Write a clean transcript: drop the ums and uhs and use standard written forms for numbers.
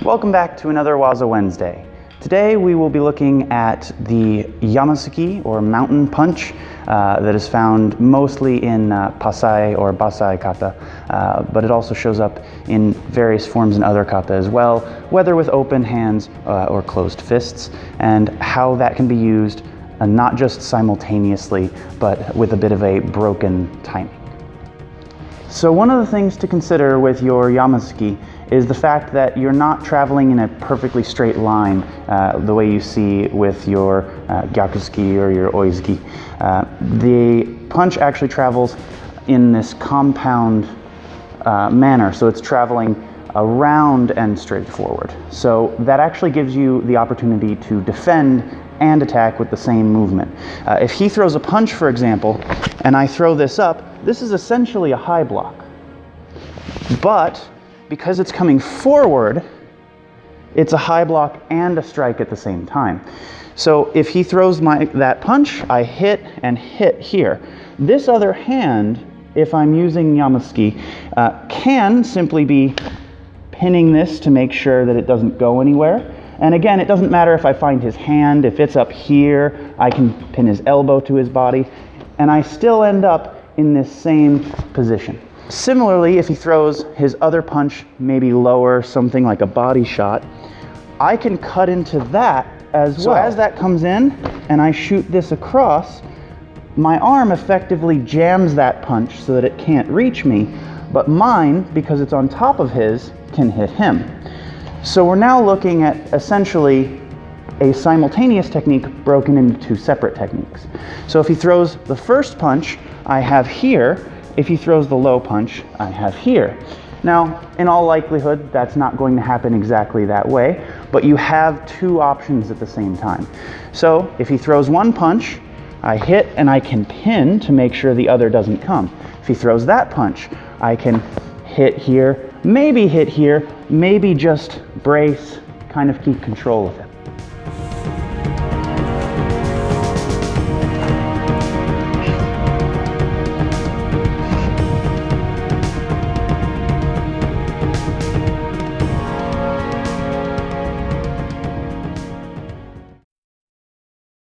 Welcome back to another Waza Wednesday. Today we will be looking at the Yama-Tsuki or mountain punch that is found mostly in Pasai or Basai kata, but it also shows up in various forms in other kata as well, whether with open hands or closed fists, and how that can be used not just simultaneously, but with a bit of a broken timing. So one of the things to consider with your Yama-Tsuki is the fact that you're not traveling in a perfectly straight line the way you see with your Gyaku-tsuki or your Oi-tsuki. The punch actually travels in this compound manner, so it's traveling around and straight forward. So that actually gives you the opportunity to defend and attack with the same movement. If he throws a punch, for example, and I throw this up, this is essentially a high block. But because it's coming forward, it's a high block and a strike at the same time. So if he throws that punch, I hit and hit here. This other hand, if I'm using Yama-Tsuki, can simply be pinning this to make sure that it doesn't go anywhere. And again, it doesn't matter if I find his hand. If it's up here, I can pin his elbow to his body, and I still end up in this same position. Similarly, if he throws his other punch maybe lower, something like a body shot, I can cut into that as well. So as that comes in and I shoot this across, my arm effectively jams that punch so that it can't reach me, but mine, because it's on top of his, can hit him. So we're now looking at essentially a simultaneous technique broken into two separate techniques. So if he throws the first punch, I have here. If he throws the low punch, I have here. Now, in all likelihood, that's not going to happen exactly that way, but you have two options at the same time. So if he throws one punch, I hit and I can pin to make sure the other doesn't come. If he throws that punch, I can hit here, maybe just brace, kind of keep control of it.